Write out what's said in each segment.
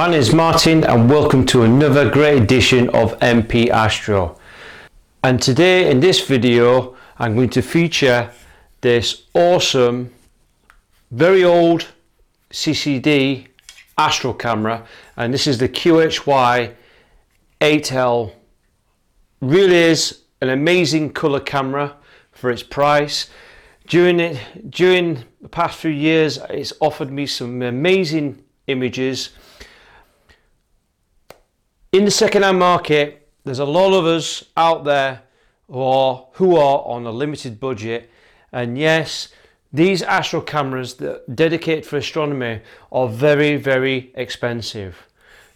My name is Martin and welcome to another great edition of MP Astro. And today in this video I'm going to feature this awesome, very old CCD Astro camera, and this is the QHY 8L. Really is an amazing colour camera for its price. During the past few years it's offered me some amazing images. In the second-hand market, there's a lot of us out there who are on a limited budget, and yes, these Astro cameras that are dedicated for astronomy are very, very expensive.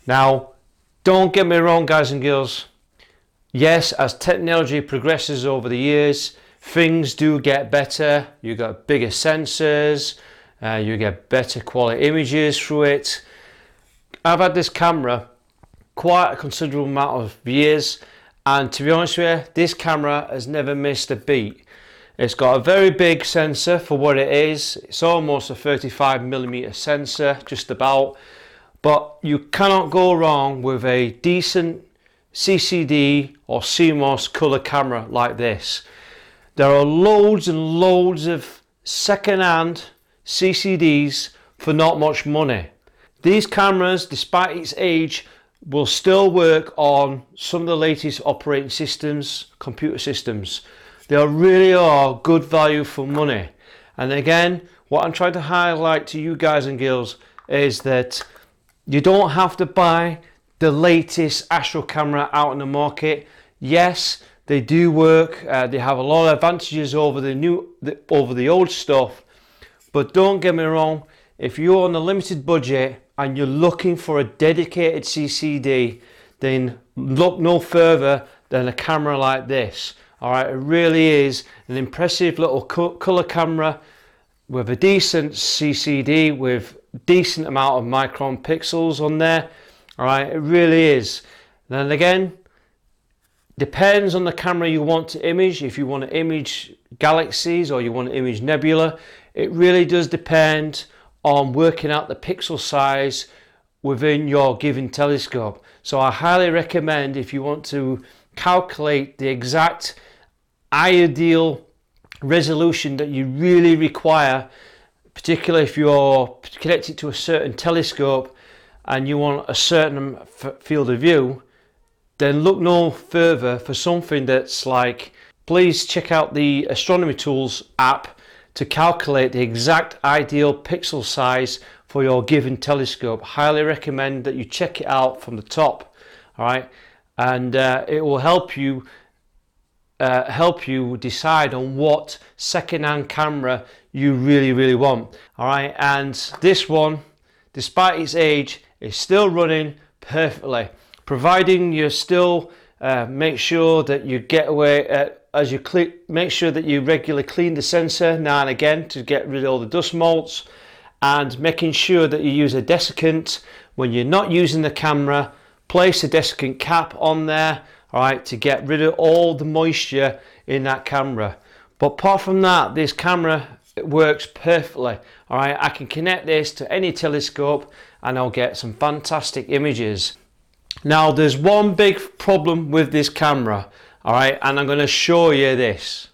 Now, don't get me wrong, guys and girls. Yes, as technology progresses over the years, things do get better. You got bigger sensors, you get better quality images through it. I've had this camera quite a considerable amount of years, and to be honest with you, this camera has never missed a beat. It's got a very big sensor for what it is. It's almost a 35mm sensor, just about, but you cannot go wrong with a decent CCD or CMOS color camera like this. There are loads and loads of second-hand CCDs for not much money. These cameras, despite its age, will still work on some of the latest operating systems, computer systems. They really are good value for money. And again, what I'm trying to highlight to you guys and girls is that you don't have to buy the latest Astro camera out in the market. Yes, they do work. They have a lot of advantages over the old stuff. But don't get me wrong, if you're on a limited budget and you're looking for a dedicated CCD, then look no further than a camera like this. Alright, it really is an impressive little colour camera with a decent CCD with decent amount of micron pixels on there. Alright, it really is. Then again, depends on the camera you want to image. If you want to image galaxies or you want to image nebula, it really does depend on working out the pixel size within your given telescope. So I highly recommend, if you want to calculate the exact ideal resolution that you really require, particularly if you're connected to a certain telescope and you want a certain field of view, then look no further for something that's like, please check out the Astronomy Tools app to calculate the exact ideal pixel size for your given telescope. Highly recommend that you check it out from the top. All right, and it will help you decide on what second-hand camera you really want. All right, and this one, despite its age, is still running perfectly, providing you still make sure that you get away make sure that you regularly clean the sensor now and again to get rid of all the dust motes, and making sure that you use a desiccant when you're not using the camera. Place a desiccant cap on there, all right, to get rid of all the moisture in that camera. But apart from that, this camera, it works perfectly. All right, I can connect this to any telescope and I'll get some fantastic images. Now, there's one big problem with this camera. All right, and I'm going to show you this.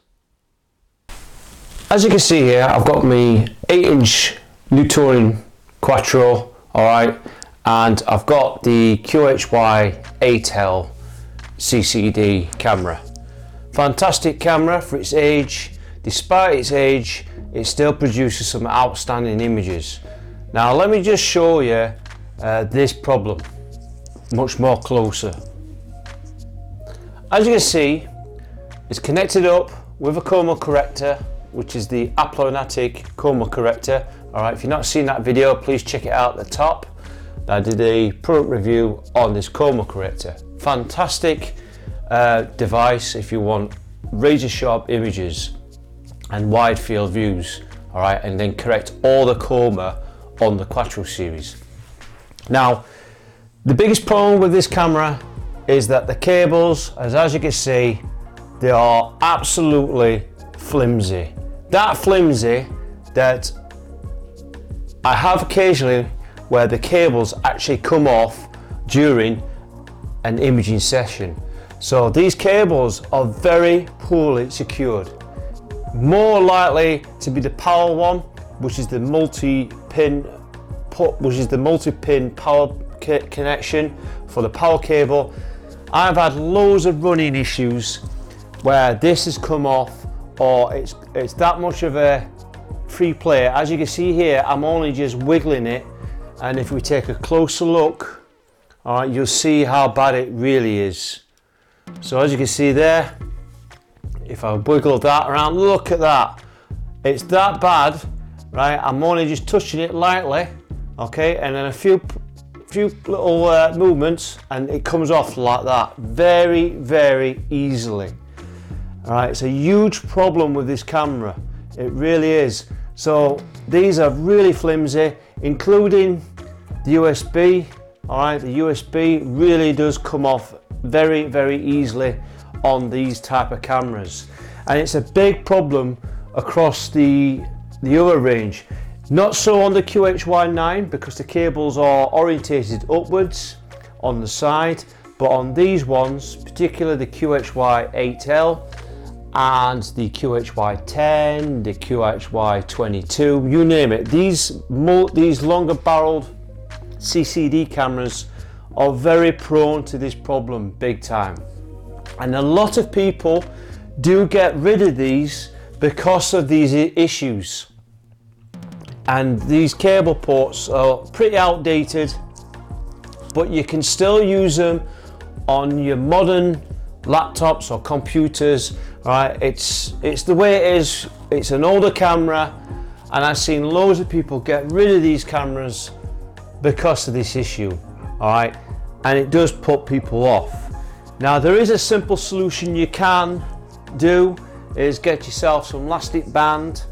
As you can see here, I've got my 8-inch Newtonian Quattro, all right, and I've got the QHY 8L CCD camera. Fantastic camera for its age. Despite its age, it still produces some outstanding images. Now, let me just show you this problem much more closer. As you can see, it's connected up with a chroma corrector, which is the Aplonatic chroma corrector. All right, if you've not seen that video, please check it out at the top. I did a product review on this chroma corrector. Fantastic device if you want razor sharp images and wide field views. All right, and then correct all the chroma on the Quattro series. Now, the biggest problem with this camera is that the cables, as you can see, they are absolutely flimsy. That flimsy that I have occasionally where the cables actually come off during an imaging session. So these cables are very poorly secured. More likely to be the power one, which is the multi-pin power connection for the power cable. I've had loads of running issues where this has come off, or it's that much of a free play. As you can see here, I'm only just wiggling it, and if we take a closer look, all right, you'll see how bad it really is. So as you can see there, if I wiggle that around, look at that. It's that bad, right? I'm only just touching it lightly, okay, and then a few little movements and it comes off like that, very, very easily. All right, it's a huge problem with this camera. It really is. So these are really flimsy, including the USB. All right, the USB really does come off very, very easily on these type of cameras, and it's a big problem across the other range. Not so on the QHY9 because the cables are orientated upwards on the side, but on these ones, particularly the QHY8L and the QHY10, the QHY22, you name it, these longer barreled CCD cameras are very prone to this problem big time. And a lot of people do get rid of these because of these issues. And these cable ports are pretty outdated, but you can still use them on your modern laptops or computers, right? It's the way it is. It's an older camera, and I've seen loads of people get rid of these cameras because of this issue, all right? And it does put people off. Now there is a simple solution you can do, is get yourself some elastic band,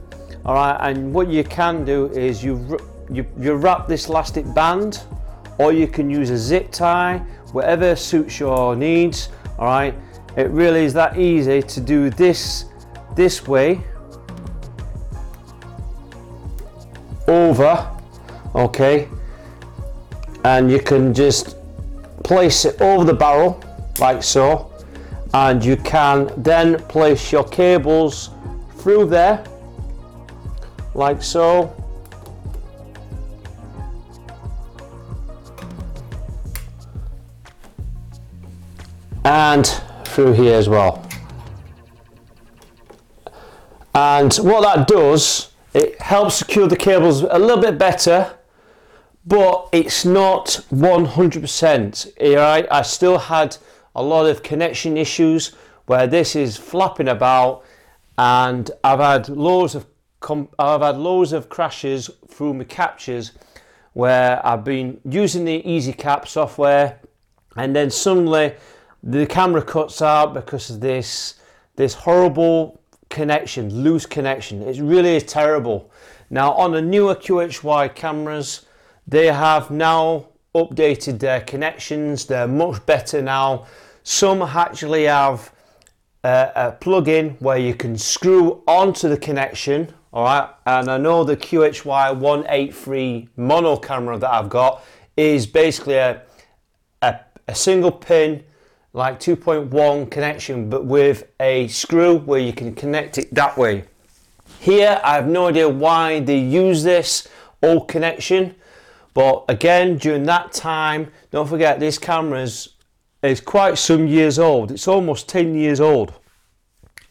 all right, and what you can do is you wrap this elastic band, or you can use a zip tie, whatever suits your needs, all right. It really is that easy to do this way over, okay, and you can just place it over the barrel like so, and you can then place your cables through there like so, and through here as well. And what that does, it helps secure the cables a little bit better, but it's not 100%. Right? I still had a lot of connection issues where this is flapping about, and I've had loads of crashes through my captures where I've been using the EasyCap software, and then suddenly the camera cuts out because of this horrible connection, loose connection. It really is terrible. Now on the newer QHY cameras, they have now updated their connections. They're much better now. Some actually have a plug-in where you can screw onto the connection, all right. And I know the QHY 183 mono camera that I've got is basically a single pin, like 2.1 connection, but with a screw where you can connect it that way. Here I have no idea why they use this old connection, but again, during that time, don't forget this camera is quite some years old. It's almost 10 years old.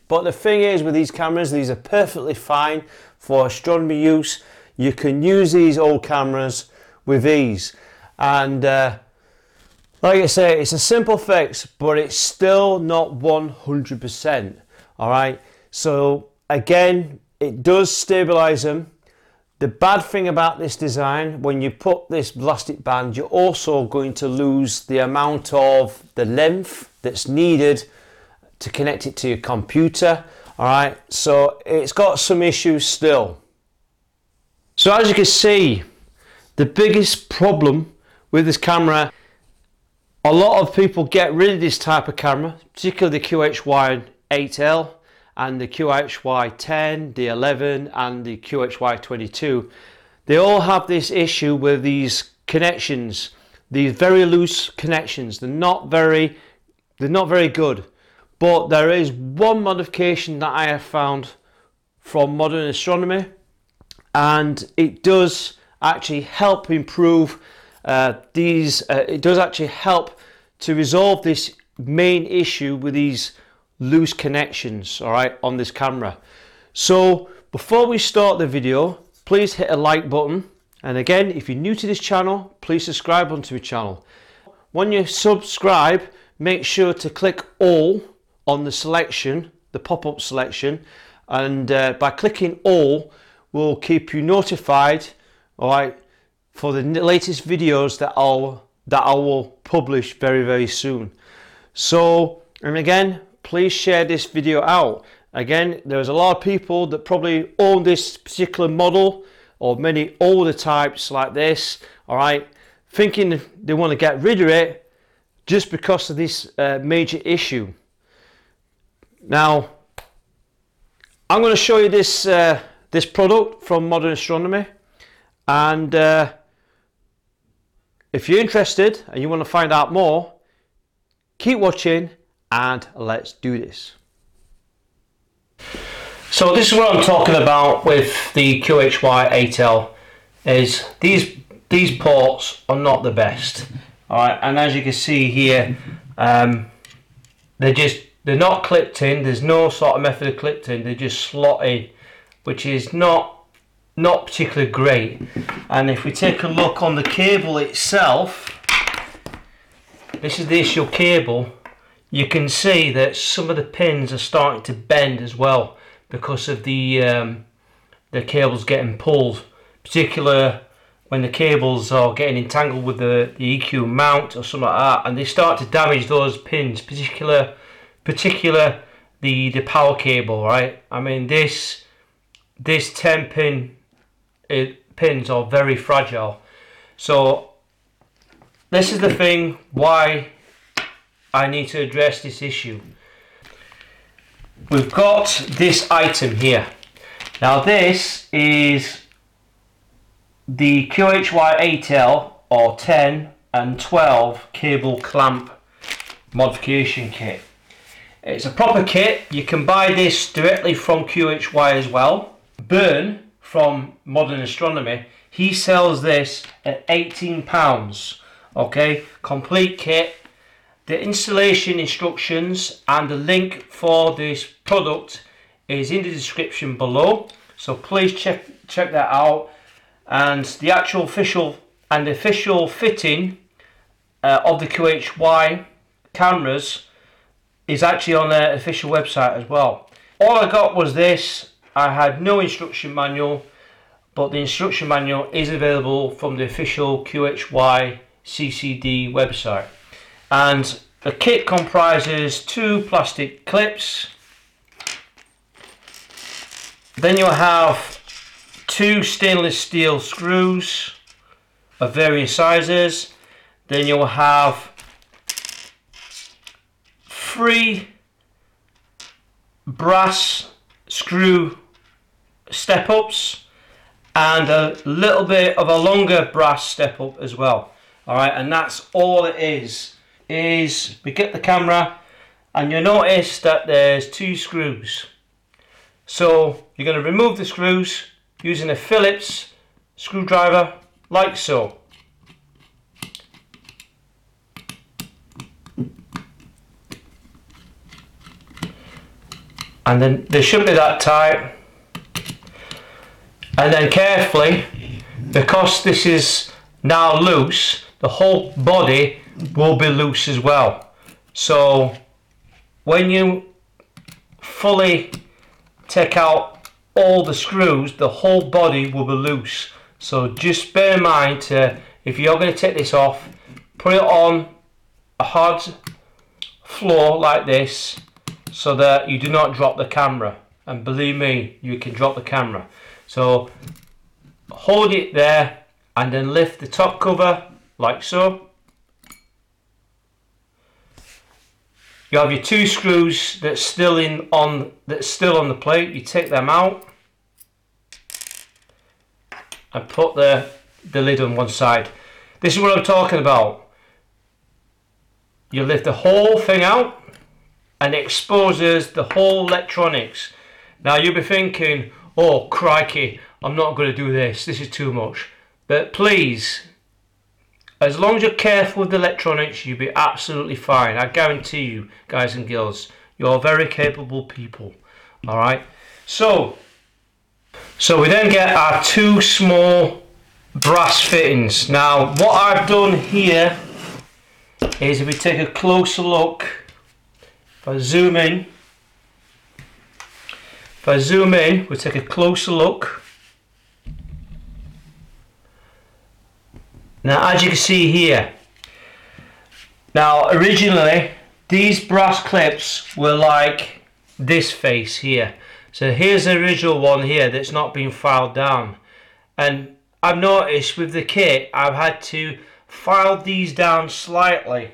But the thing is with these cameras, these are perfectly fine for astronomy use. You can use these old cameras with ease, and like I say, it's a simple fix, but it's still not 100%, all right? So again, it does stabilize them. The bad thing about this design, when you put this elastic band, you're also going to lose the amount of the length that's needed to connect it to your computer, all right? So it's got some issues still. So as you can see, the biggest problem with this camera, a lot of people get rid of this type of camera, particularly the QHY8L and the QHY10, the 11 and the QHY22. They all have this issue with these connections, these very loose connections. They're not very good. But there is one modification that I have found from modern astronomy, and it does actually help improve it does actually help to resolve this main issue with these loose connections, all right, on this camera. So before we start the video, please hit a like button, and again, if you're new to this channel, please subscribe onto the channel. When you subscribe, make sure to click all on the selection, the pop-up selection, and by clicking all will keep you notified, all right, for the latest videos that I will publish very, very soon. So, and again, please share this video out. Again, there's a lot of people that probably own this particular model or many older types like this, all right, thinking they want to get rid of it just because of this major issue. Now, I'm going to show you this this product from Modern Astronomy, and if you're interested and you want to find out more, keep watching and let's do this. So this is what I'm talking about with the QHY Astro, is these ports are not the best. Alright, and as you can see here, they're not clipped in. There's no sort of method of clipped in. They just slot in, which is not particularly great. And if we take a look on the cable itself, this is the issue cable. You can see that some of the pins are starting to bend as well because of the cables getting pulled, particularly when the cables are getting entangled with the EQ mount or something like that, and they start to damage those pins, particular the power cable, right? I mean, this 10 pin pins are very fragile. So this is the thing why I need to address this issue. We've got this item here. Now this is the QHY Astro or 10 and 12 cable clamp modification kit. It's a proper kit. You can buy this directly from QHY as well. Byrne from Modern Astronomy, he sells this at £18. Okay, complete kit. The installation instructions and the link for this product is in the description below, so please check that out. And the actual official fitting of the QHY cameras is actually on their official website as well. All I got was this. I had no instruction manual, but the instruction manual is available from the official QHY CCD website. And the kit comprises 2 plastic clips. Then you'll have 2 stainless steel screws of various sizes. Then you'll have 3 brass screw step-ups and a little bit of a longer brass step-up as well. Alright, and that's all it is we get the camera and you'll notice that there's 2 screws. So you're going to remove the screws using a Phillips screwdriver like so. And then they shouldn't be that tight. And then carefully, because this is now loose, the whole body will be loose as well. So when you fully take out all the screws, the whole body will be loose. So just bear in mind if you're going to take this off, put it on a hard floor like this so that you do not drop the camera. And believe me, you can drop the camera. So hold it there and then lift the top cover like so. You have your 2 screws that's still on the plate. You take them out and put the lid on one side. This is what I'm talking about. You lift the whole thing out and it exposes the whole electronics. Now you'll be thinking, oh crikey, I'm not going to do this, this is too much. But please, as long as you're careful with the electronics, you'll be absolutely fine. I guarantee you, guys and girls, you're very capable people. Alright, so we then get our two small brass fittings. Now what I've done here is, if we take a closer look, if I zoom in, we take a closer look. Now as you can see here, now originally these brass clips were like this face here. So here's the original one here that's not been filed down, and I've noticed with the kit I've had to file these down slightly,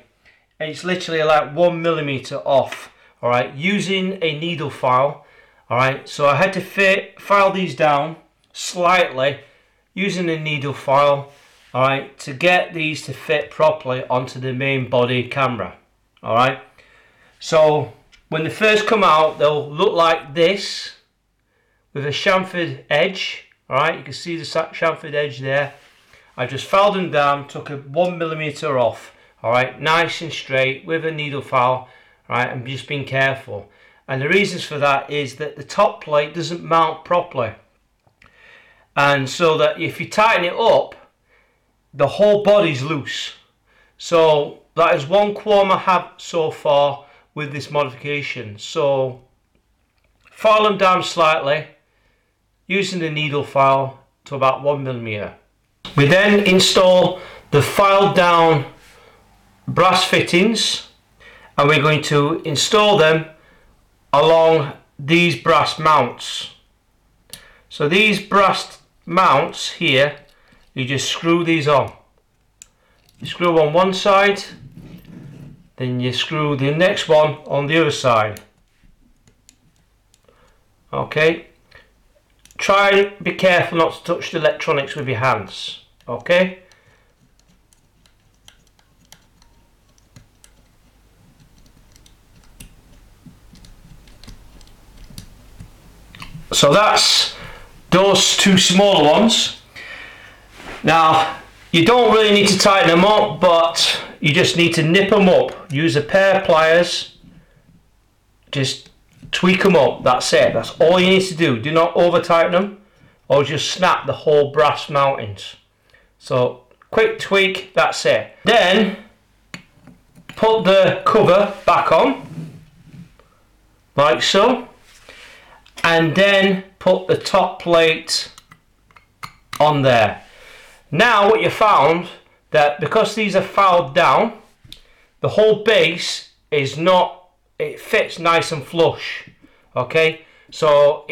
and it's literally like 1mm off, alright, using a needle file. Alright, so I had to file these down slightly using a needle file, alright, to get these to fit properly onto the main body camera. Alright, so when they first come out, they'll look like this with a chamfered edge. Alright, you can see the chamfered edge there. I just filed them down, took a 1mm off. Alright, nice and straight with a needle file. Alright, I'm just being careful. And the reasons for that is that the top plate doesn't mount properly. And so that if you tighten it up, the whole body's loose. So that is one qualm I have so far with this modification. So file them down slightly using the needle file to about 1mm. We then install the filed down brass fittings, and we're going to install them along these brass mounts. So these brass mounts here, you just screw these on. You screw on one side, then you screw the next one on the other side. Okay, try and be careful not to touch the electronics with your hands. Okay, so that's those two smaller ones. Now you don't really need to tighten them up, but you just need to nip them up. Use a pair of pliers, just tweak them up. That's it, that's all you need to do. Do not over tighten them or just snap the whole brass mountings. So quick tweak, that's it. Then put the cover back on like so, and then put the top plate on there. Now what you found, that because these are filed down, the whole base is not, it fits nice and flush. Okay, so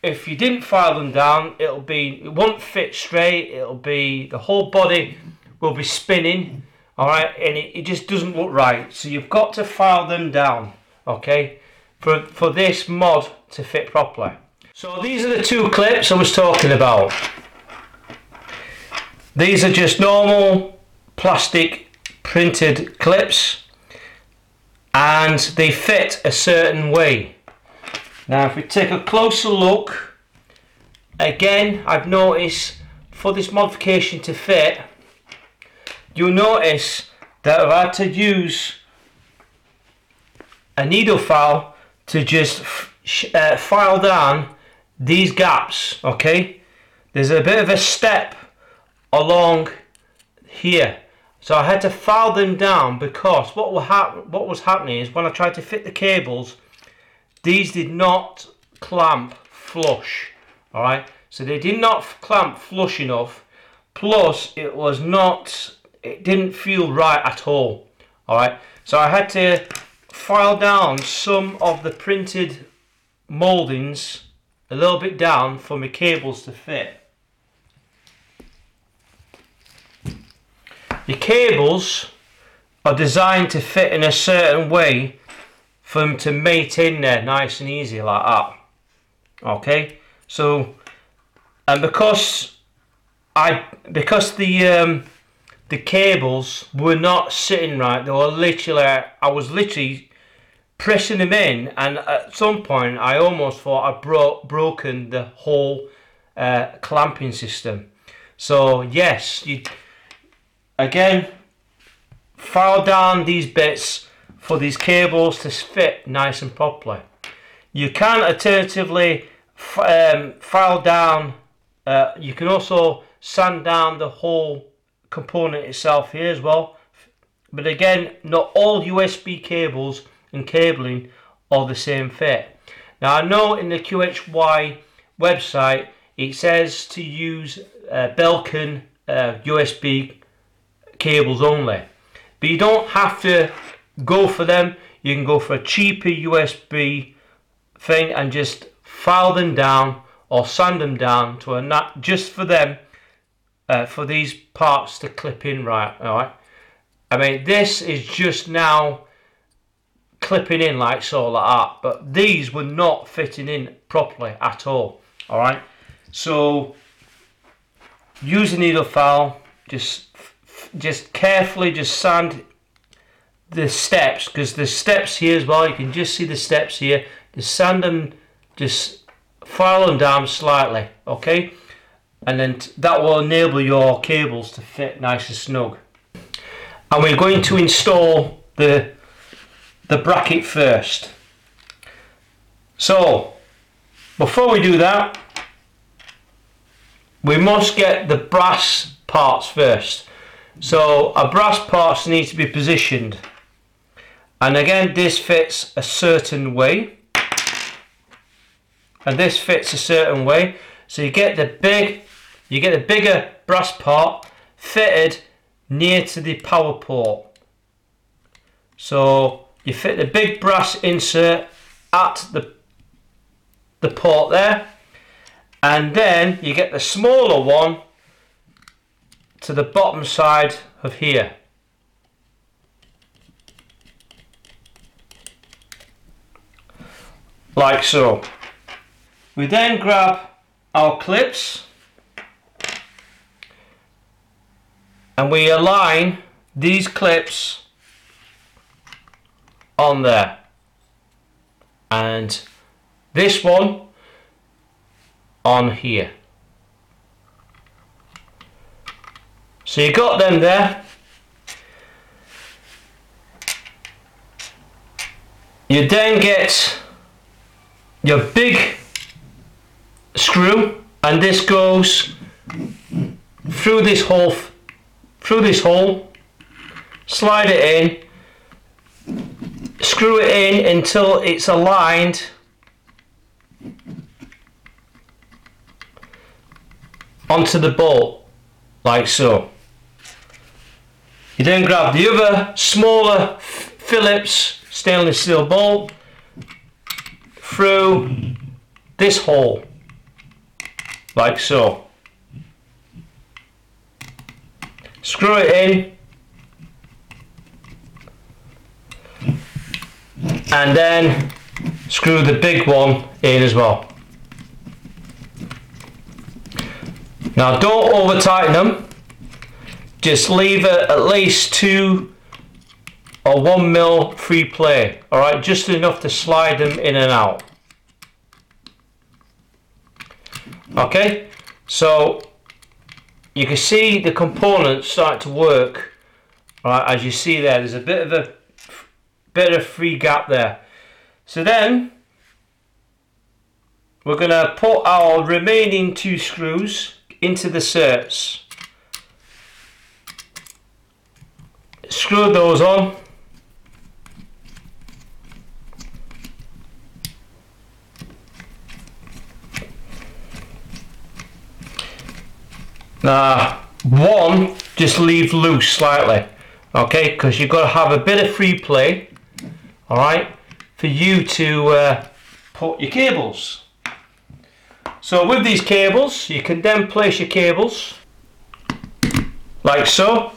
if you didn't file them down, it won't fit straight. It'll be, the whole body will be spinning, all right, and it just doesn't look right. So you've got to file them down, okay, for this mod to fit properly. So these are the two clips I was talking about. These are just normal plastic printed clips, and they fit a certain way. Now if we take a closer look, again I've noticed for this modification to fit, you'll notice that I've had to use a needle file to just file down these gaps. Okay, there's a bit of a step along here, so I had to file them down because what was happening is when I tried to fit the cables, these did not clamp flush. All right, so they did not clamp flush enough, plus it didn't feel right at all. All right, so I had to file down some of the printed moldings a little bit down for my cables to fit. Your cables are designed to fit in a certain way for them to mate in there nice and easy like that. Okay, so, and because the the cables were not sitting right. They were literally, I was literally pressing them in, and at some point I almost thought I'd broken the whole clamping system. So yes, you again file down these bits for these cables to fit nice and properly. You can alternatively file down, you can also sand down the whole component itself here as well, but again, not all USB cables and cabling are the same fit. Now I know in the QHY website it says to use Belkin USB cables only, but you don't have to go for them. You can go for a cheaper USB thing and just file them down or sand them down to a nut just for them, for these parts to clip in right. Alright, I mean this is just now clipping in like so, like that, but these were not fitting in properly at all. Alright, so use a needle file, just carefully just sand the steps, because the steps here as well, you can just see the steps here, just sand them, just file them down slightly, okay, and then that will enable your cables to fit nice and snug. And we're going to install the bracket first. So before we do that, we must get the brass parts first. So our brass parts need to be positioned, and again this fits a certain way, and this fits a certain way. So you get the bigger brass part fitted near to the power port. So you fit the big brass insert at the port there, and then you get the smaller one to the bottom side of here. Like so. We then grab our clips and we align these clips on there, and this one on here. So you got them there. You then get your big screw, and this goes through this hole, slide it in, screw it in until it's aligned onto the bolt, like so. You then grab the other smaller Phillips stainless steel bolt through this hole, like so. Screw it in, and then screw the big one in as well. Now don't over tighten them, just leave it at least 2 or 1 mil free play, alright, just enough to slide them in and out. Okay, so you can see the components start to work, right? As you see there, there's a bit of free gap there. So then we're going to put our remaining 2 screws into the certs. Screw those on. Now, one just leave loose slightly, okay, because you've got to have a bit of free play, alright, for you to put your cables. So with these cables, you can then place your cables like so,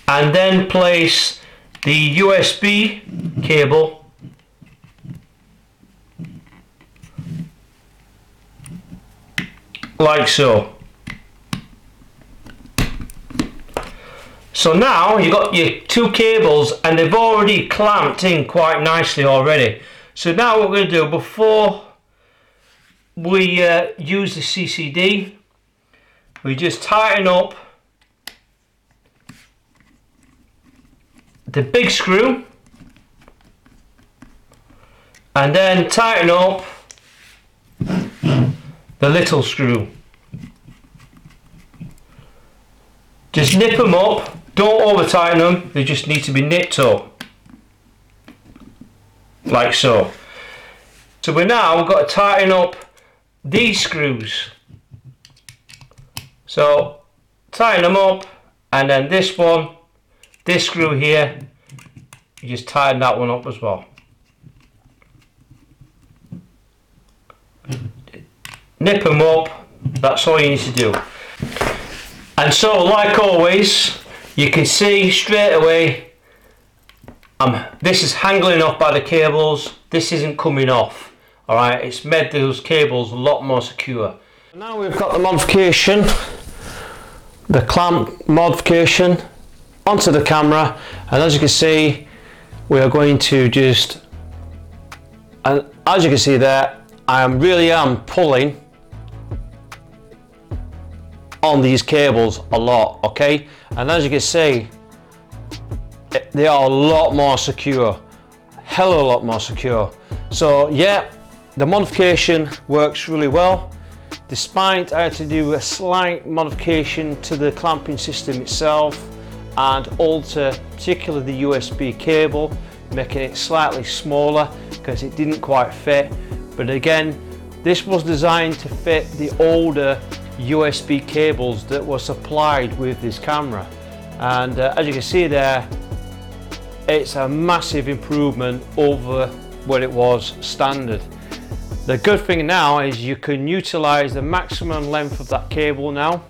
and then place the USB cable like so. So now you've got your two cables and they've already clamped in quite nicely already. So now what we're going to do before we use the CCD, we just tighten up the big screw and then tighten up the little screw. Just nip them up, don't over tighten them, they just need to be nipped up like so. So we've got to tighten up these screws. So tighten them up, and then this one, this screw here, you just tighten that one up as well. Nip them up, that's all you need to do. And so, like always, you can see straight away this is hanging off by the cables, this isn't coming off. Alright, it's made those cables a lot more secure. Now we've got the modification, the clamp modification onto the camera, and as you can see, we are going to just, and as you can see there, I really am pulling on these cables a lot, okay? And as you can see, they are a lot more secure, hell of a lot more secure. So yeah, the modification works really well, despite I had to do a slight modification to the clamping system itself and alter particularly the USB cable, making it slightly smaller because it didn't quite fit. But again, this was designed to fit the older USB cables that were supplied with this camera, and as you can see there, it's a massive improvement over what it was standard. The good thing now is you can utilize the maximum length of that cable now,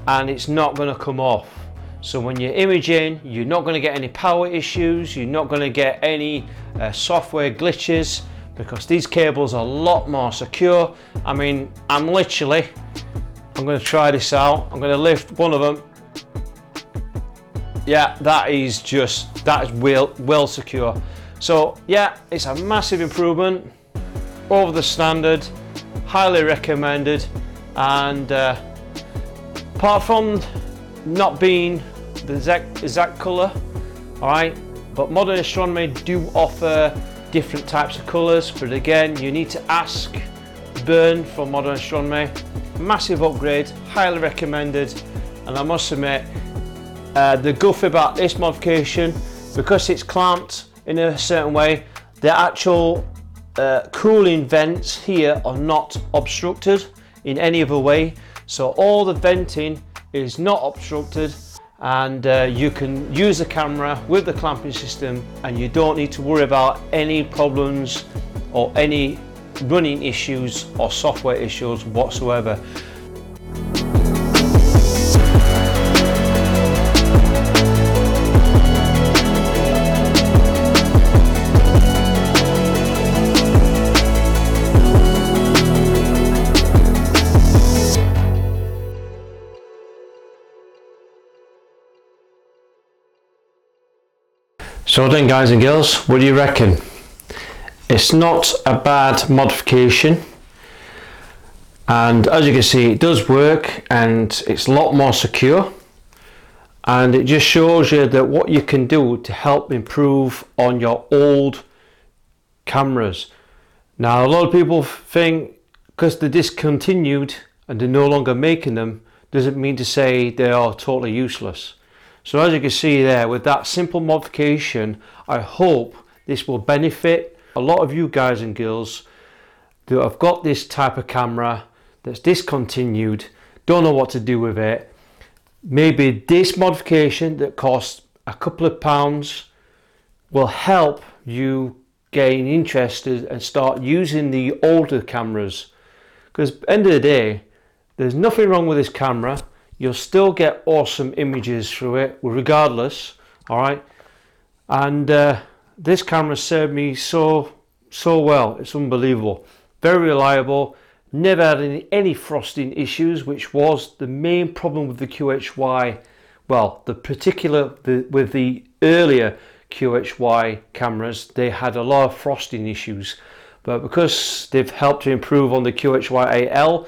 and it's not going to come off. So when you're imaging, you're not going to get any power issues, you're not going to get any software glitches, because these cables are a lot more secure. I mean, I'm going to try this out. I'm going to lift one of them. Yeah, that is well secure. So yeah, it's a massive improvement over the standard, highly recommended. And apart from not being the exact color, all right, but Modern Astronomy do offer different types of colors, but again, you need to ask Burn from Modern Astronomy. Massive upgrade, highly recommended. And I must admit, the good thing about this modification, because it's clamped in a certain way, the actual cooling vents here are not obstructed in any other way. So all the venting is not obstructed, and you can use the camera with the clamping system, and you don't need to worry about any problems or any running issues or software issues whatsoever. So then, guys and girls, what do you reckon? It's not a bad modification, and as you can see, it does work and it's a lot more secure, and it just shows you that what you can do to help improve on your old cameras. Now, a lot of people think because they're discontinued and they're no longer making them doesn't mean to say they are totally useless. So as you can see there, with that simple modification, I hope this will benefit a lot of you guys and girls that have got this type of camera that's discontinued, don't know what to do with it. Maybe this modification that costs a couple of pounds will help you gain interested and start using the older cameras, because at the end of the day, there's nothing wrong with this camera. You'll still get awesome images through it regardless, all right? And this camera served me so well. It's unbelievable. Very reliable, never had any frosting issues, which was the main problem with the QHY well, with the earlier QHY cameras, they had a lot of frosting issues, but because they've helped to improve on the QHY AL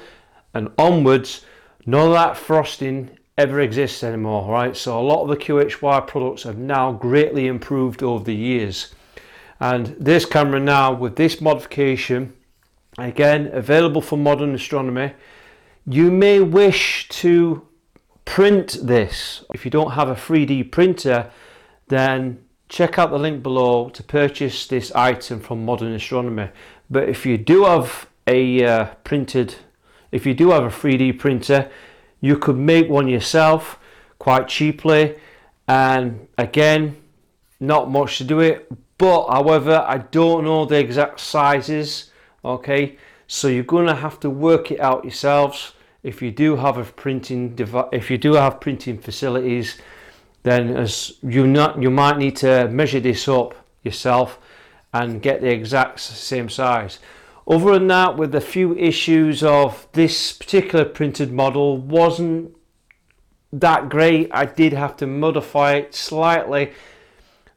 and onwards, none of that frosting ever exists anymore, right? So a lot of the QHY products have now greatly improved over the years. And this camera now, with this modification, again available for modern astronomy, you may wish to print this. If you don't have a 3D printer, then check out the link below to purchase this item from Modern Astronomy. But if you do have a 3D printer, you could make one yourself quite cheaply, and again, not much to do it. But however, I don't know the exact sizes, okay, so you're going to have to work it out yourselves. If you do have printing facilities, then you might need to measure this up yourself and get the exact same size. Other than that, with a few issues of this particular printed model wasn't that great, I did have to modify it slightly,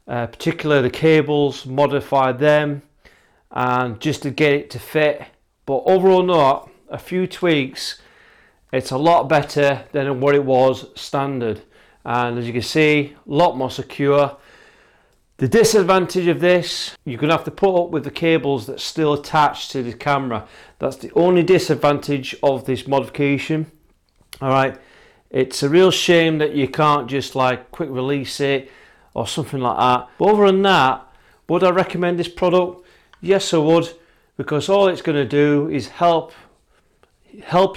particularly the cables, modify them, and just to get it to fit. But overall, not a few tweaks, it's a lot better than what it was standard, and as you can see, a lot more secure. The disadvantage of this, you're going to have to put up with the cables that's still attached to the camera. That's the only disadvantage of this modification. Alright, it's a real shame that you can't just like quick release it or something like that. But other than that, would I recommend this product? Yes, I would, because all it's going to do is help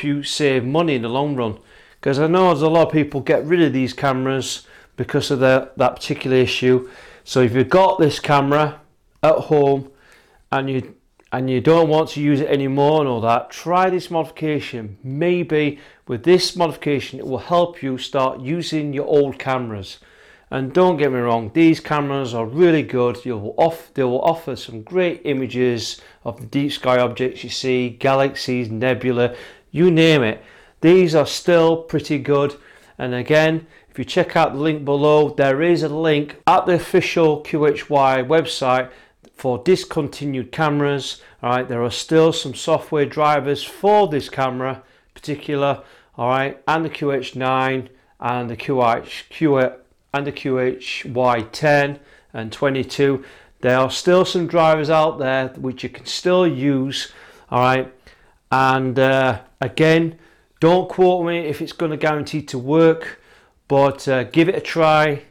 you save money in the long run. Because I know there's a lot of people get rid of these cameras because of that particular issue. So if you've got this camera at home and you don't want to use it anymore and all that, try this modification. Maybe with this modification it will help you start using your old cameras. And don't get me wrong, these cameras are really good. They will offer some great images of the deep sky objects you see, galaxies, nebula, you name it. These are still pretty good. And again, if you check out the link below, there is a link at the official QHY website for discontinued cameras. Alright, there are still some software drivers for this camera particular, alright, and the QH9 and the QHY 10 and 22. There are still some drivers out there which you can still use, alright, and again, don't quote me if it's going to guarantee to work, but give it a try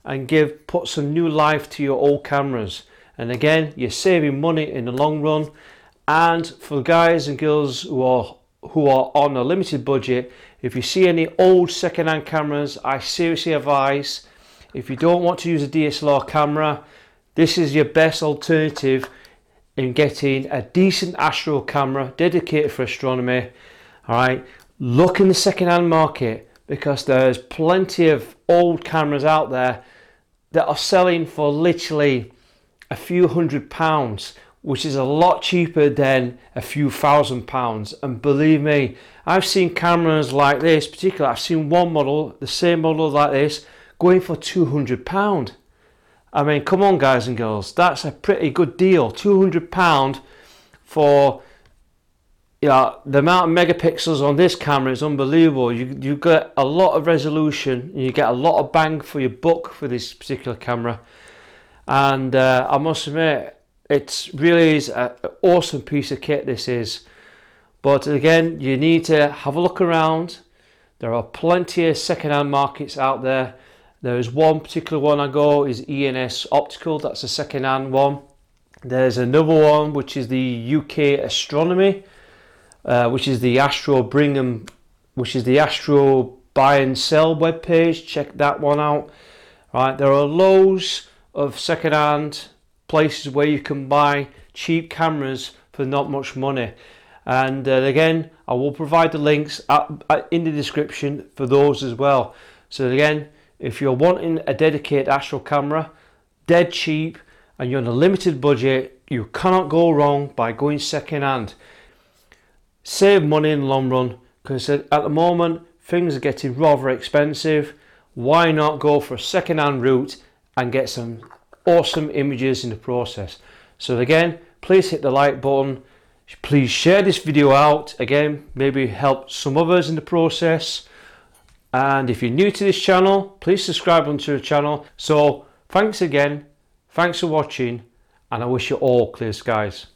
and put some new life to your old cameras. And again, you're saving money in the long run. And for guys and girls who are on a limited budget, if you see any old second-hand cameras, I seriously advise, if you don't want to use a DSLR camera, this is your best alternative in getting a decent Astro camera dedicated for astronomy. Alright, look in the second-hand market, because there's plenty of old cameras out there that are selling for literally a few £100, which is a lot cheaper than a few £1,000. And believe me, I've seen cameras like this, particularly I've seen one model, the same model like this, going for £200. I mean, come on guys and girls, that's a pretty good deal. £200 for, yeah, the amount of megapixels on this camera is unbelievable. You get a lot of resolution and you get a lot of bang for your buck for this particular camera. And I must admit, it really is an awesome piece of kit, this is. But again, you need to have a look around. There are plenty of second-hand markets out there. There is one particular one I go is ENS Optical, that's a second-hand one. There's another one which is the UK Astronomy, which is the Astro Buy and Sell webpage. Check that one out. Right, there are loads of second-hand places where you can buy cheap cameras for not much money, and again, I will provide the links in the description for those as well. So again, if you're wanting a dedicated Astro camera, dead cheap, and you're on a limited budget, you cannot go wrong by going second-hand. Save money in the long run, because at the moment things are getting rather expensive. why not go for a second-hand route and get some awesome images in the process? So again, please hit the like button, please share this video out, again maybe help some others in the process, and if you're new to this channel, please subscribe onto the channel. So thanks again, thanks for watching, and I wish you all clear skies.